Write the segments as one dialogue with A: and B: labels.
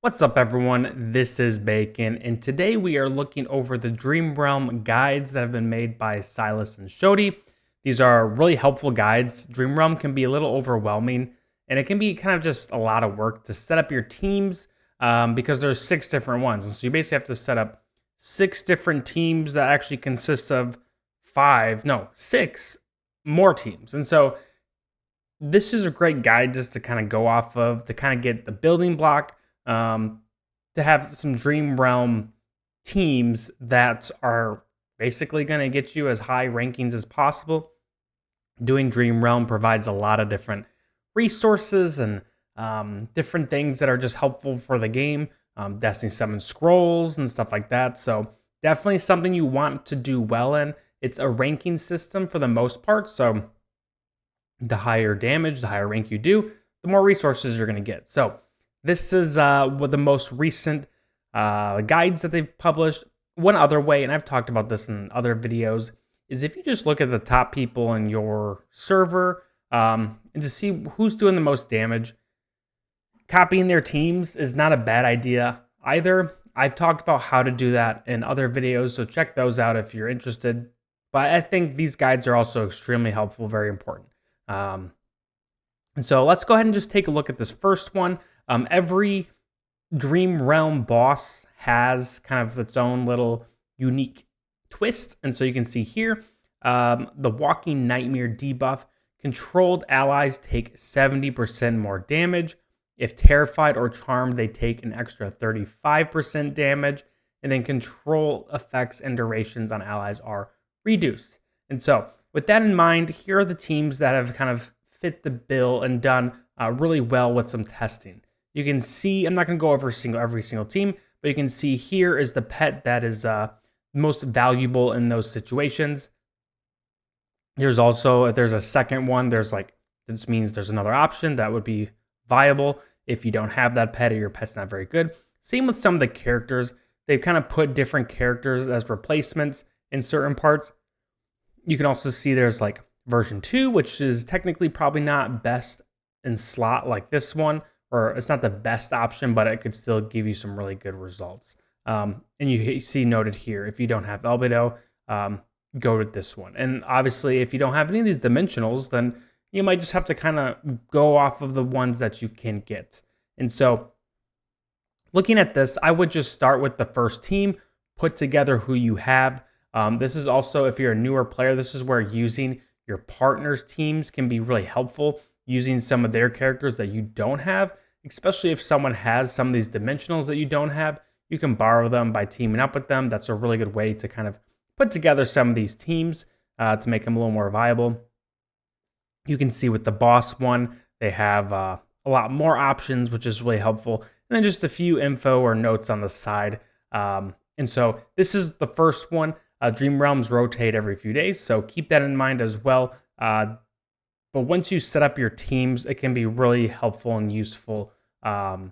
A: What's up, everyone? This is Bacon, and today we are looking over the Dream Realm guides that have been made by Silas and Shodi. These are really helpful guides. Dream Realm can be a little overwhelming, and it can be kind of just a lot of work to set up your teams because there's 6 different ones. And so you basically have to set up 6 different teams that actually consist of 6 more teams. And so this is a great guide just to kind of go off of, to kind of get the building block, to have some Dream Realm teams that are basically going to get you as high rankings as possible. Doing Dream Realm provides a lot of different resources and different things that are just helpful for the game. Destiny Summon Scrolls and stuff like that. So definitely something you want to do well in. It's a ranking system for the most part. So the higher damage, the higher rank you do, the more resources you're going to get. So this is what the most recent guides that they've published. One other way, and I've talked about this in other videos, is if you just look at the top people in your server and to see who's doing the most damage, copying their teams is not a bad idea either. I've talked about how to do that in other videos, so check those out if you're interested. But I think these guides are also extremely helpful, very important. And so let's go ahead and just take a look at this first one. Every Dream Realm boss has kind of its own little unique twist. And so you can see here, the Walking Nightmare debuff. Controlled allies take 70% more damage. If terrified or charmed, they take an extra 35% damage. And then control effects and durations on allies are reduced. And so with that in mind, here are the teams that have kind of fit the bill and done really well with some testing. You can see, I'm not going to go over every single team, but you can see here is the pet that is most valuable in those situations. There's also, if there's a second one, this means there's another option that would be viable if you don't have that pet or your pet's not very good. Same with some of the characters. They've kind of put different characters as replacements in certain parts. You can also see there's like version 2, which is technically probably not best in slot like this one, or it's not the best option, but it could still give you some really good results. And you see noted here, if you don't have Albedo, go with this one. And obviously, if you don't have any of these dimensionals, then you might just have to kind of go off of the ones that you can get. And so looking at this, I would just start with the first team, put together who you have. This is also, if you're a newer player, this is where using your partner's teams can be really helpful, using some of their characters that you don't have, especially if someone has some of these dimensionals that you don't have. You can borrow them by teaming up with them. That's a really good way to kind of put together some of these teams to make them a little more viable. You can see with the boss one, they have a lot more options, which is really helpful. And then just a few info or notes on the side. And so this is the first one. Dream Realms rotate every few days, so keep that in mind as well. But once you set up your teams, it can be really helpful and useful to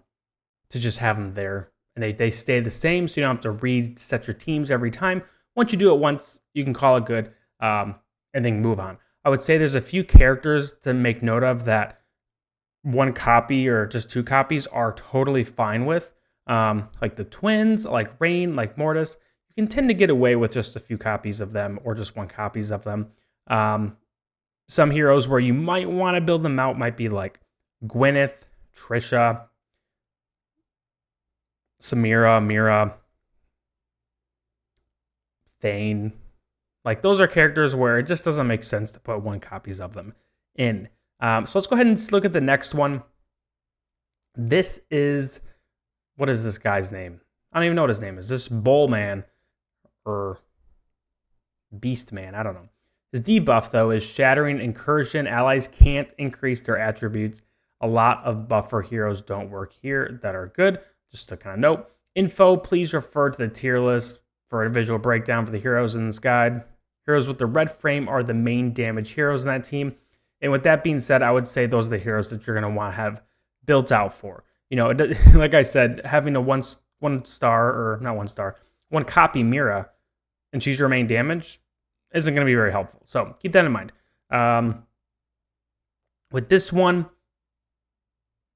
A: just have them there. And they stay the same, so you don't have to reset your teams every time. Once you do it once, you can call it good and then move on. I would say there's a few characters to make note of that one copy or just 2 copies are totally fine with. Like the twins, like Rain, like Mortis. You can tend to get away with just a few copies of them or just 1 copies of them. Some heroes where you might want to build them out might be like Gwyneth, Trisha, Samira, Mira, Thane. Like those are characters where it just doesn't make sense to put 1 copies of them in. So let's go ahead and look at the next one. This is, what is this guy's name? I don't even know what his name is. This Bullman or Beastman, I don't know. His debuff, though, is Shattering Incursion. Allies can't increase their attributes. A lot of buffer heroes don't work here that are good. Just to kind of note. Info, please refer to the tier list for a visual breakdown for the heroes in this guide. Heroes with the red frame are the main damage heroes in that team. And with that being said, I would say those are the heroes that you're going to want to have built out for. You know, like I said, having a one star, or not 1 star, 1 copy Mira, and she's your main damage, isn't going to be very helpful. So keep that in mind. With this one,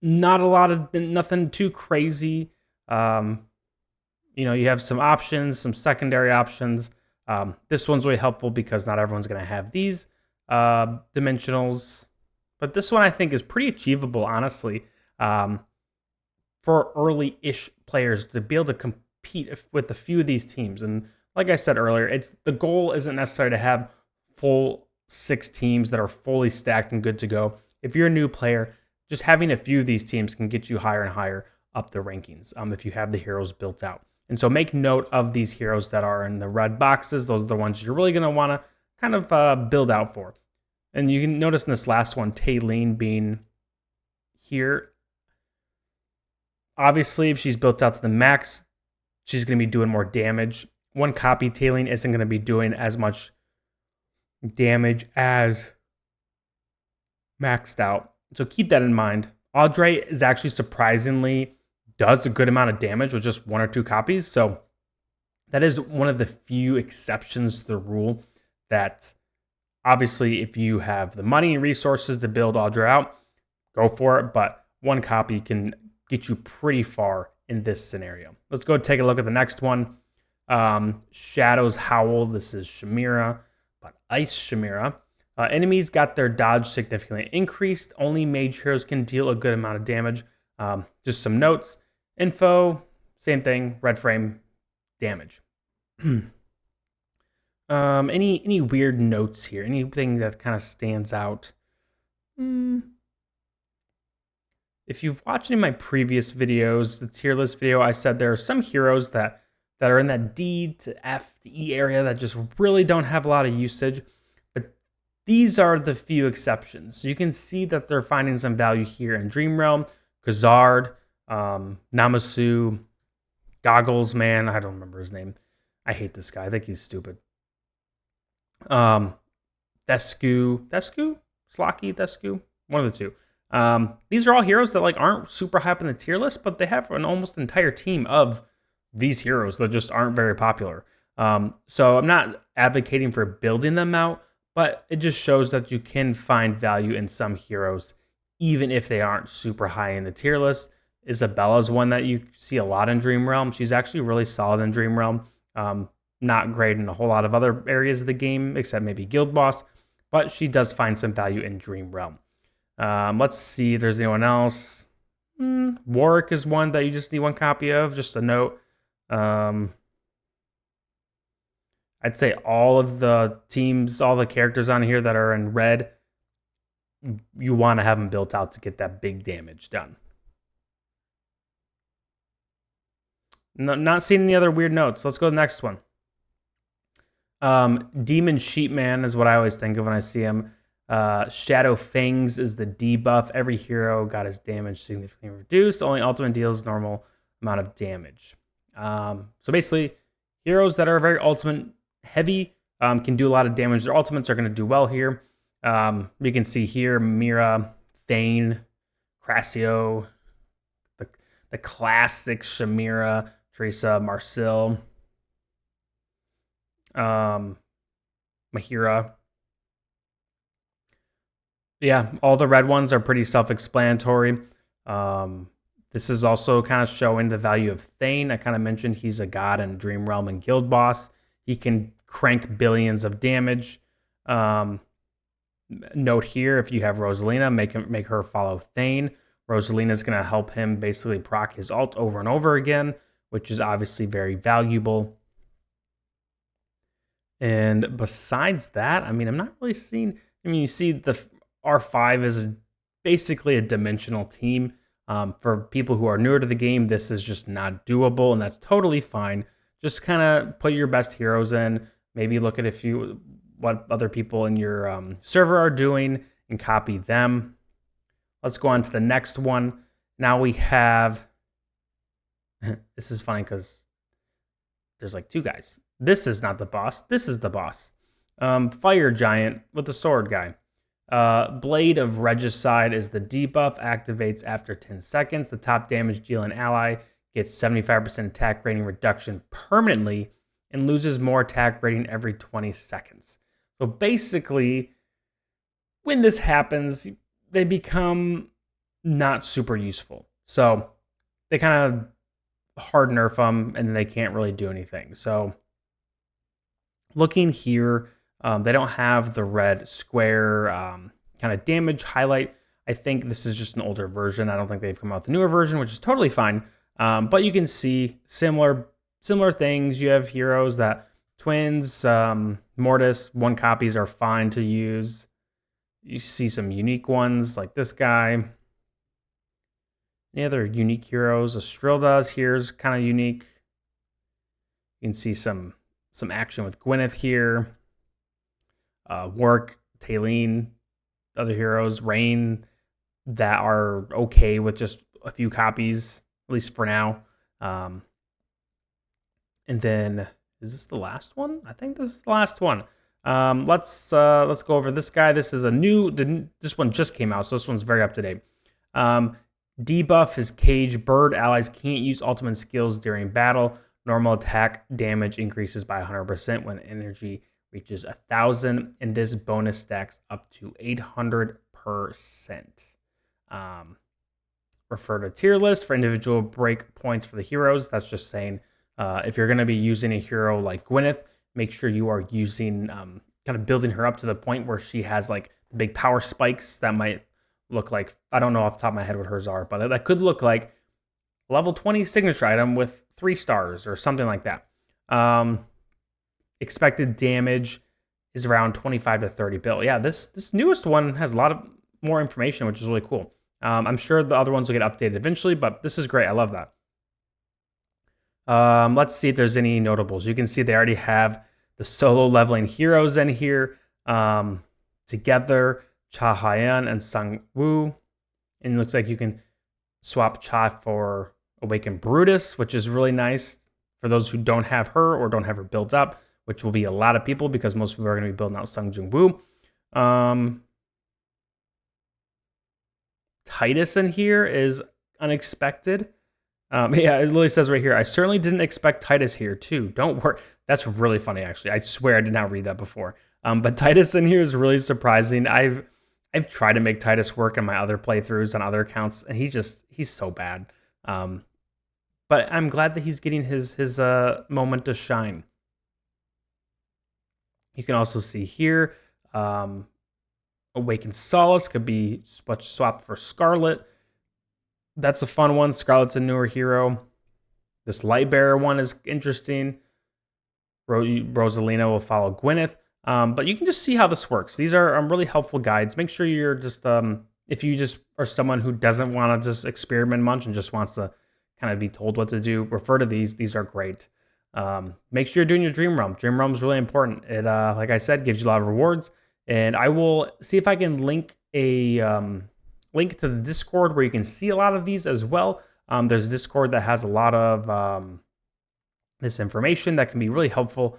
A: not a lot of, nothing too crazy. You have some options, some secondary options. This one's really helpful because not everyone's going to have these dimensionals. But this one I think is pretty achievable, honestly, for early-ish players to be able to compete with a few of these teams. And like I said earlier, the goal isn't necessarily to have full 6 teams that are fully stacked and good to go. If you're a new player, just having a few of these teams can get you higher and higher up the rankings if you have the heroes built out. And so make note of these heroes that are in the red boxes. Those are the ones you're really going to want to kind of build out for. And you can notice in this last one, Taylene being here. Obviously, if she's built out to the max, she's going to be doing more damage. One copy Taylene isn't going to be doing as much damage as maxed out. So keep that in mind. Audrey is actually surprisingly does a good amount of damage with just 1 or 2 copies. So that is one of the few exceptions to the rule that obviously if you have the money and resources to build Audrey out, go for it. But 1 copy can get you pretty far in this scenario. Let's go take a look at the next one. Shadow's Howl. This is Chimera, but Ice Chimera. Enemies got their dodge significantly increased. Only mage heroes can deal a good amount of damage. Just some notes. Info, same thing. Red frame, damage. Any weird notes here? Anything that kind of stands out? If you've watched any of my previous videos, the tier list video, I said there are some heroes that are in that D to F to E area that just really don't have a lot of usage. But these are the few exceptions. So you can see that they're finding some value here in Dream Realm. Khazard, Namasu, Goggles Man, I don't remember his name. I hate this guy. I think he's stupid. Thesku, Slocky, Thesku, one of the two. These are all heroes that aren't super high up in the tier list, but they have an almost entire team of these heroes that just aren't very popular. So I'm not advocating for building them out, but it just shows that you can find value in some heroes, even if they aren't super high in the tier list. Isabella's one that you see a lot in Dream Realm. She's actually really solid in Dream Realm. Not great in a whole lot of other areas of the game, except maybe Guild Boss, but she does find some value in Dream Realm. Let's see if there's anyone else. Warwick is one that you just need 1 copy of, just a note. I'd say all of the teams, all the characters on here that are in red, you want to have them built out to get that big damage done. Not seeing any other weird notes. Let's go to the next one. Demon Sheepman is what I always think of when I see him. Shadow Fangs is the debuff. Every hero got his damage significantly reduced. Only ultimate deals normal amount of damage. So basically, heroes that are very ultimate heavy can do a lot of damage. Their ultimates are going to do well here. You can see here Mira, Thane, Crassio, the classic Chimera, Teresa, Marcel, Mahira. Yeah, all the red ones are pretty self-explanatory. This is also kind of showing the value of Thane. I kind of mentioned he's a god in Dream Realm and Guild Boss. He can crank billions of damage. Note here, if you have Rosalina, make her follow Thane. Rosalina is going to help him basically proc his ult over and over again, which is obviously very valuable. And besides that, I mean, I'm not really seeing... I mean, you see the R5 is basically a dimensional team. For people who are newer to the game, this is just not doable, and that's totally fine. Just kind of put your best heroes in. Maybe look at what other people in your server are doing and copy them. Let's go on to the next one. Now we have... This is funny because there's 2 guys. This is not the boss. This is the boss. Fire Giant with the sword guy. Blade of Regicide is the debuff. Activates after 10 seconds. The top damage dealing ally gets 75% attack rating reduction permanently and loses more attack rating every 20 seconds. So basically, when this happens, they become not super useful. So they kind of hard nerf them, and they can't really do anything. So looking here, they don't have the red square kind of damage highlight. I think this is just an older version. I don't think they've come out with a newer version, which is totally fine. But you can see similar things. You have heroes that twins, Mortis, 1 copies are fine to use. You see some unique ones like this guy. Any other unique heroes? Estrilda's here's kind of unique. You can see some action with Gwyneth here. Warwick, Taylene, other heroes, Rain, that are okay with just a few copies, at least for now. And then, is this the last one? I think this is the last one. Let's go over this guy. This is a new. This one just came out, so this one's very up to date. Debuff is Cage Bird. Allies can't use ultimate skills during battle. Normal attack damage increases by 100% when energy reaches 1,000, and this bonus stacks up to 800%. Refer to tier list for individual break points for the heroes. That's just saying if you're going to be using a hero like Gwyneth, make sure you are using kind of building her up to the point where she has like big power spikes that might look like, I don't know off the top of my head what hers are, but that could look like level 20 signature item with 3 stars or something like that. Expected damage is around 25 to 30 bill. Yeah, this newest one has a lot of more information, which is really cool. I'm sure the other ones will get updated eventually, but this is great. I love that. Let's see if there's any notables. You can see they already have the solo leveling heroes in here. Together, Cha Hyan and Sung Woo. And it looks like you can swap Cha for Awakened Brutus, which is really nice for those who don't have her or don't have her built up, which will be a lot of people because most people are going to be building out Sung Jung Woo. Titus in here is unexpected. Yeah, it literally says right here, I certainly didn't expect Titus here too. Don't worry. That's really funny, actually. I swear I did not read that before. But Titus in here is really surprising. I've tried to make Titus work in my other playthroughs on other accounts, and he's so bad. But I'm glad that he's getting his moment to shine. You can also see here, Awakened Solace could be swapped for Scarlet. That's a fun one. Scarlet's a newer hero. This Lightbearer one is interesting. Rosalina will follow Gwyneth. But you can just see how this works. These are really helpful guides. Make sure you're just, if you just are someone who doesn't want to just experiment much and just wants to kind of be told what to do, refer to these. These are great. Make sure you're doing your Dream Realm. Dream Realm is really important. It, like I said, gives you a lot of rewards. And I will see if I can link a link to the Discord where you can see a lot of these as well. There's a Discord that has a lot of this information that can be really helpful.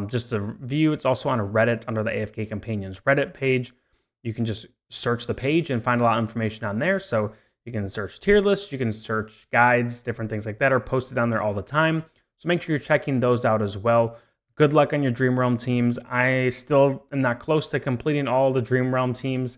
A: Just to view, it's also on a Reddit under the AFK Companions Reddit page. You can just search the page and find a lot of information on there. So you can search tier lists, you can search guides, different things like that are posted on there all the time. So make sure you're checking those out as well. Good luck on your Dream Realm teams. I still am not close to completing all the Dream Realm teams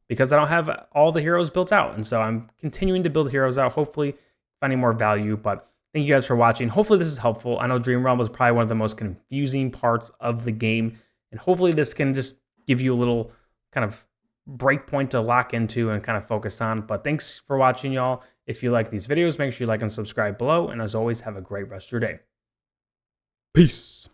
A: because I don't have all the heroes built out. And so I'm continuing to build heroes out, hopefully finding more value. But thank you guys for watching. Hopefully this is helpful. I know Dream Realm was probably one of the most confusing parts of the game. And hopefully this can just give you a little kind of break point to lock into and kind of focus on. But thanks for watching, y'all. If you like these videos, make sure you like and subscribe below. And as always, have a great rest of your day. Peace.